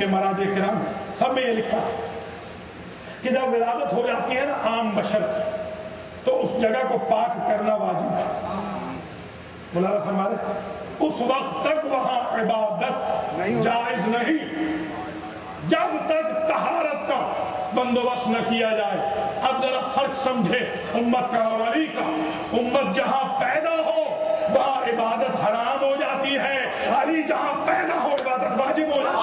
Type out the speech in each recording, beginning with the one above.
کے مراجع کرام سب میں یہ لکھا کہ جب ولادت ہو جاتی ہے نا عام بشر تو اس جگہ کو پاک کرنا واجب ہے. مولانا فرما رہے اس وقت تک وہاں عبادت جائز نہیں جب تک طہارت کا بندوبست نہ کیا جائے. اب ذرا فرق سمجھے امت کا اور علی کا. امت جہاں پیدا ہو وہاں عبادت حرام ہو جاتی ہے, علی جہاں پیدا ہو عبادت واجب ہو جاتی ہے.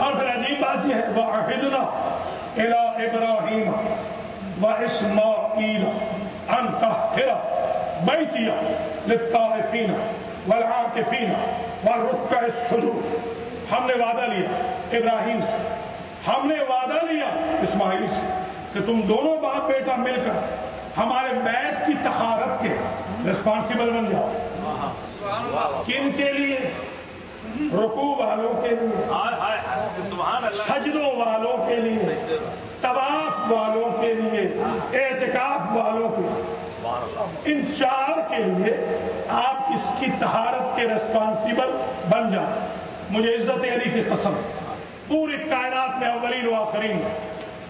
اور پھر عجیب بات یہ ہے وَعَهِدْنَا إِلَىٰ إِبْرَاهِيمَ وَإِسْمَاعِيلَ أَن طَهِّرَ بَيْتِيَ لِلطَّائِفِينَ وَالْعَاكِفِينَ وَالرُّكَّعِ السُّجُودِ. ہم نے وعدہ لیا ابراہیم سے, ہم نے وعدہ لیا اسماعیل سے کہ تم دونوں باپ بیٹا مل کر ہمارے بیت کی طہارت کے رسپانسیبل بن جاؤ. کن کے لیے؟ رکوع والوں کے لیے, سجدوں والوں کے لیے, طواف والوں کے لیے, اعتکاف والوں کے لیے. ان چار کے لیے آپ اس کی طہارت کے رسپانسیبل بن جائیں. مجھے عزت علی کی قسم پوری کائنات میں اولین و آخرین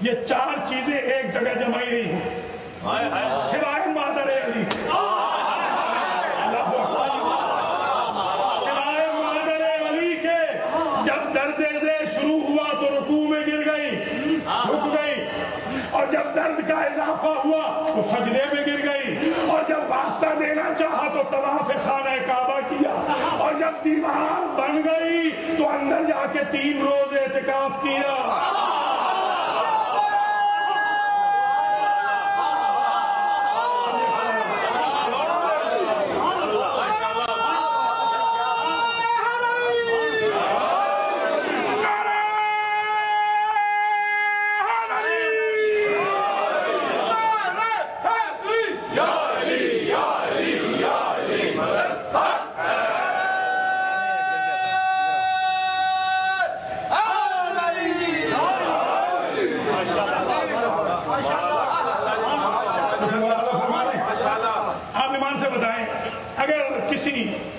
یہ چار چیزیں ایک جگہ جمع ہی نہیں ہیں سوائے مادر علی. اور جب درد کا اضافہ ہوا تو سجدے میں گر گئی, اور جب واسطہ دینا چاہا تو طواف خانہ کعبہ کیا, اور جب دیوار بن گئی تو اندر جا کے 3 روز اعتکاف کیا.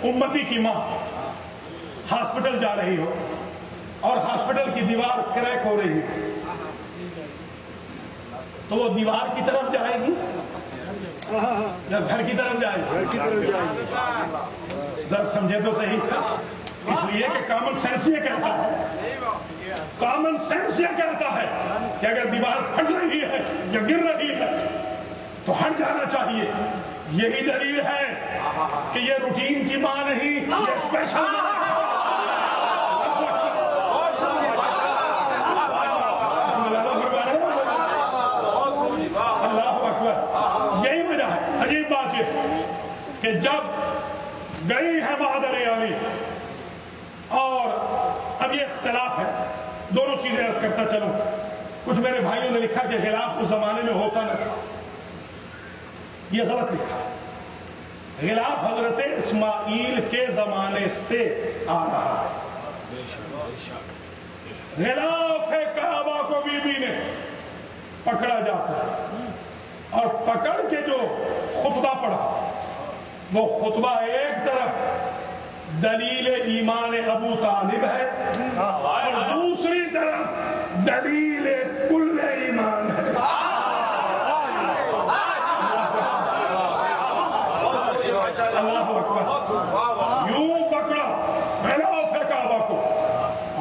امتی کی ماں ہاسپٹل جا رہی ہو اور ہاسپٹل کی دیوار کریک ہو رہی ہے تو وہ دیوار کی طرف جائے گی یا گھر کی طرف جائے گی؟ ذرا سمجھے تو صحیح. اس لیے کہ کامن سینس یہ کہتا ہے, کامن سینس یہ کہتا ہے کہ اگر دیوار پھٹ رہی ہے یا گر رہی ہے تو ہٹ جانا چاہیے. یہی دلیل ہے کہ یہ روٹین کی ماں نہیں, یہ اسپیشل ماں ہے. اللہ اکبر. یہی وجہ ہے. عجیب بات یہ کہ جب گئی ہے مادر علی, اور اب یہ اختلاف ہے, دونوں چیزیں عرض کرتا چلوں. کچھ میرے بھائیوں نے لکھا کہ خلاف اس زمانے میں ہوتا نہ تھا, یہ غلط لکھا. غلاف حضرت اسماعیل کے زمانے سے آ رہا ہے. غلاف ہے کعبہ کو بی بی نے پکڑا جاتا ہے, اور پکڑ کے جو خطبہ پڑھا وہ خطبہ ایک طرف دلیل ایمان ابو طالب ہے اور دوسری طرف دلیل کل ایمان ہے. اللہ اکبر. یوں پکڑا غلاف کعبہ کو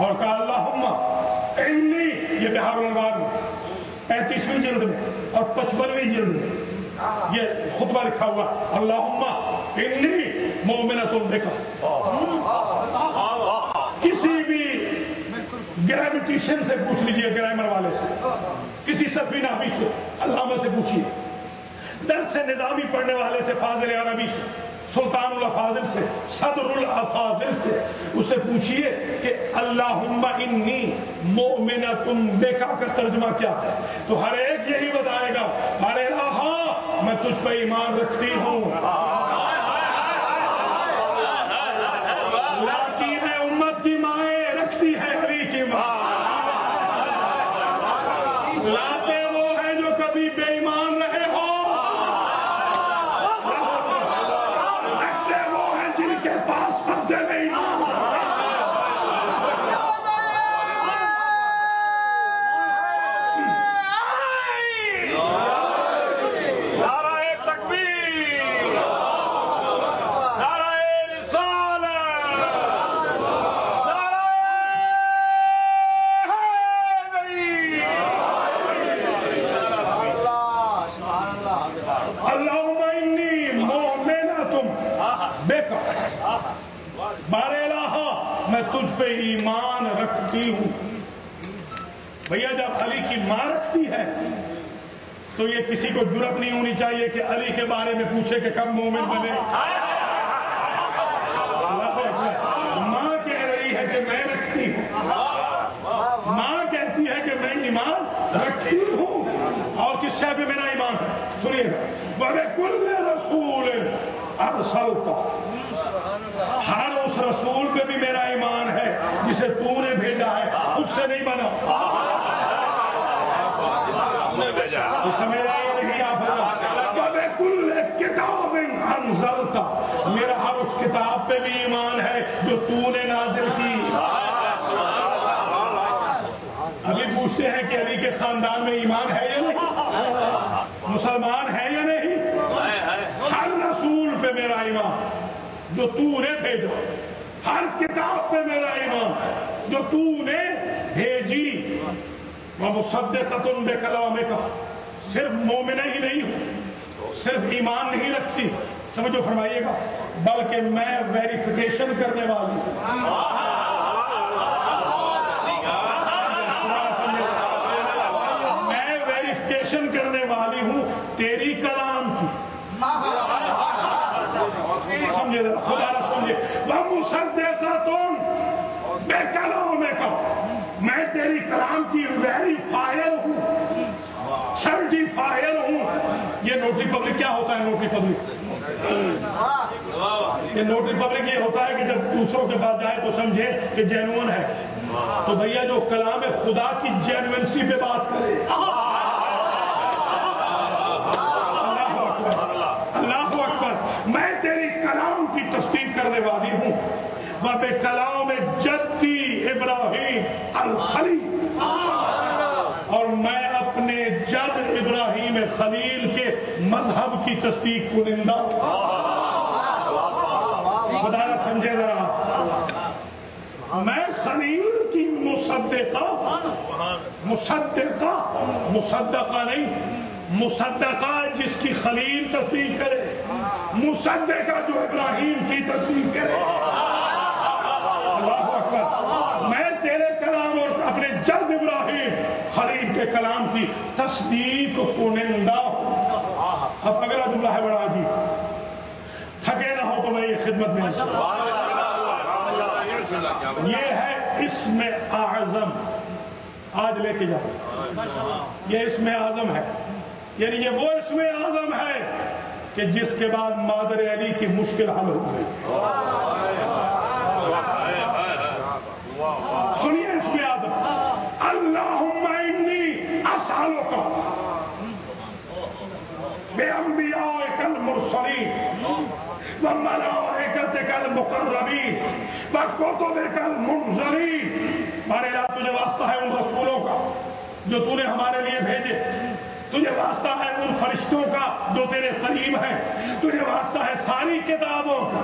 اور کہا اللہم انی, یہ بحار الانوار میں 35ویں جلد میں اور 55ویں جلد میں یہ خطبہ لکھا ہوا, اللہم انی مومنۃ بک. کسی بھی گرامیٹیشن سے پوچھ لیجئے, گرامر والے سے, کسی صرفی نحوی سے, علامہ سے پوچھئے, درس نظامی پڑھنے والے سے, فاضل عربی سے, سلطان الافاضل سے, صدر الافاضل سے, اس سے پوچھئے کہ اللہم انی مؤمنۃ بک کا ترجمہ کیا ہے, تو ہر ایک یہی بتائے گا ارے الہ میں تجھ پہ ایمان رکھتی ہوں. میں تجھ پہ ایمان رکھتی ہوں. بھیا جب علی کی ماں رکھتی ہے تو یہ کسی کو جرأت نہیں ہونی چاہیے کہ علی کے بارے میں پوچھے کہ کب مومن بنے. ماں کہہ رہی ہے کہ میں رکھتی ہوں, ماں کہتی ہے کہ میں ایمان رکھتی ہوں. اور کس شے پہ میرا ایمان ہے سنیے گا, وَبِكُلِّ رَسُولٍ أَرْسَلْتَ, ہر اس رسول پہ بھی میرا ایمان ہے جسے تو نے بھیجا ہے, خود سے نہیں بنا. وَبِكُلِّ كِتَابٍ أَنزَلْتَ, میرا ہر اس کتاب پہ بھی ایمان ہے جو تو نے نازل کی. ابھی پوچھتے ہیں کہ علی کے خاندان میں ایمان ہے یا نہیں, مسلمان ہے یا نہیں. ہر رسول پہ میرا ایمان جو تو نے بھیجا, ہر کتاب پہ میرا ایمان جو تو نے بھیجی. وَمُصَدِّقَةٌ بِكَلَامِكَ, صرف مومنہ ہی نہیں ہوں, صرف ایمان نہیں رکھتی, سمجھو فرمائیے گا, بلکہ میں ویریفیکیشن کرنے والی ہوں. میں ویریفیکیشن کرنے والی ہوں تیری کلام کی. سمجھے ذرا, خدا را سمجھے. وَمُصَدِّقَةٌ بِكَلَامِكَ, میں تیری کلام کی ویریفائر ہوں, سرٹیفائر ہوں. یہ نوٹری پبلک کیا ہوتا ہے؟ نوٹری پبلک, یہ نوٹری پبلک یہ ہوتا ہے کہ جب دوسروں کے پاس جائے تو سمجھے کہ جینوئن ہے. تو بھیا جو کلام خدا کی جینوئنسی پہ بات کرے, اللہ اکبر, میں تیری کلام کی تصدیق کرنے والی ہوں. وَبِكَلَامِ جَدِّي إِبْرَاهِيمَ الْخَلِيلِ, اور میں اپنے جد ابراہیم خلیل کے مذہب کی تصدیق کنندہ. خدا نہ سمجھے ذرا, میں خلیل کی مصدقہ نہیں, مصدقہ جس کی خلیل تصدیق کرے, مصدقہ جو ابراہیم کی تصدیق کرے. اللہ اکبر, میں تیرے کلام اور اپنے جد ابراہیم خلیل کے کلام کی تصدیق کنندہ ہوں. اب اگلا جملہ ہے بڑا عجیب, تھکے نہ ہو تو میں یہ خدمت میں یہ ہے اسم اعظم, آج لے کے جاؤ. یہ اسم اعظم ہے, یعنی یہ وہ اسم اعظم ہے کہ جس کے بعد مادر علی کی مشکل حل ہو گئی. سنیے اسم اعظم, اللہم انی اسألک بِأَنْبِيَائِكَ الْمُرْسَلِينَ وَمَلَائِكَتِكَ الْمُقَرَّبِينَ وَكُتُبِكَ الْمُنزَلِينَ. ہمارے رات تجھے واسطہ ہے ان رسولوں کا جو تو نے ہمارے لیے بھیجے, تجھے واسطہ ہے ان فرشتوں کا جو تیرے قریب ہیں, تجھے واسطہ ہے ساری کتابوں کا.